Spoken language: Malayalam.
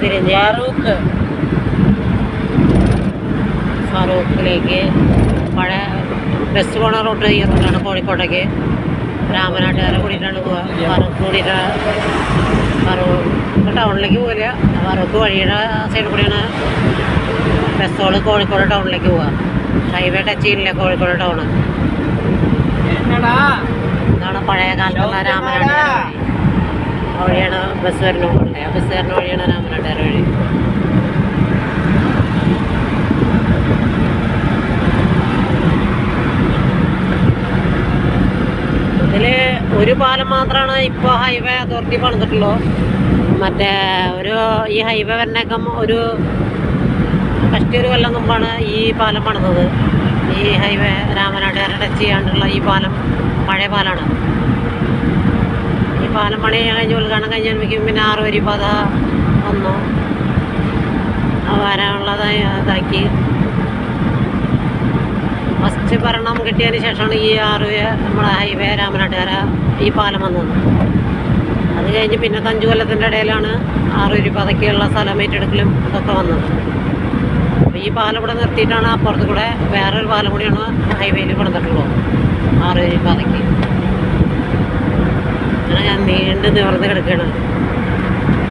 തിരിഞ്ഞ് ഫറൂഖിലേക്ക് പഴയ ബസ് പോണ റൂട്ട് ഈ റൂട്ടാണ് കോഴിക്കോട്ടേക്ക്. രാമനാട്ടുകാരെ കൂടിയിട്ടാണ് പോവുക. ഫറൂഖ് കൂടിയിട്ട് ഫറൂഖ് ടൗണിലേക്ക് പോവില്ല. ഫറൂഖ് വഴിയുടെ സൈഡിൽ കൂടിയാണ് ബസ്സുകൾ കോഴിക്കോട് ടൗണിലേക്ക് പോവുക. ഹൈവേ ടച്ച് ചെയ്യില്ല കോഴിക്കോട് ടൗണ്. ഇതാണ് പഴയ കാലത്തുള്ള രാമനാട്ടുകാര വഴി. ആ വഴിയാണ് ബസ് വരുന്നത്. ആ ബസ് വരുന്ന വഴിയാണ് രാമനാട്ടുകാര വഴി. ഇതിൽ ഒരു പാലം മാത്രമാണ് ഇപ്പോൾ ഹൈവേ അതോറിറ്റി പണിതിട്ടുള്ളൂ. മറ്റേ ഈ ഹൈവേ വരുന്നേക്കം ഫസ്റ്റ് ഒരു കൊല്ലം മുമ്പാണ് ഈ പാലം പണിതത്. ഈ ഹൈവേ രാമനാട്ടുകാരെ ടച്ച് ചെയ്യാണ്ടുള്ള ഈ പാലം പഴയ പാലമാണ്. ഈ പാലം പണി കഴിഞ്ഞ് ഉദ്ഘാടനം കഴിഞ്ഞ് വരുമ്പോഴേക്കും പിന്നെ 6 വരി പാത വന്നു. വരാനുള്ളതാക്കി ഫസ്റ്റ് ഭരണം കിട്ടിയതിന് ശേഷമാണ് ഈ നമ്മുടെ ഹൈവേ രാമനാട്ടുകാര ഈ പാലം വന്നത്. അത് കഴിഞ്ഞ് പിന്നെ 5 കൊല്ലത്തിൻ്റെ ഇടയിലാണ് 6 വരി പാതയ്ക്കുള്ള സ്ഥലം ഏറ്റെടുക്കലും ഇതൊക്കെ വന്നത്. അപ്പോൾ ഈ പാലം ഇവിടെ നിർത്തിയിട്ടാണ് അപ്പുറത്ത് കൂടെ വേറൊരു പാലം കൂടിയാണ് ഹൈവേയിൽ പണിതിട്ടുള്ളൂ 6 വരി പാതയ്ക്ക്. അങ്ങനെ ഞാൻ നീണ്ടു നിവർന്ന് കിടക്കുകയാണ്.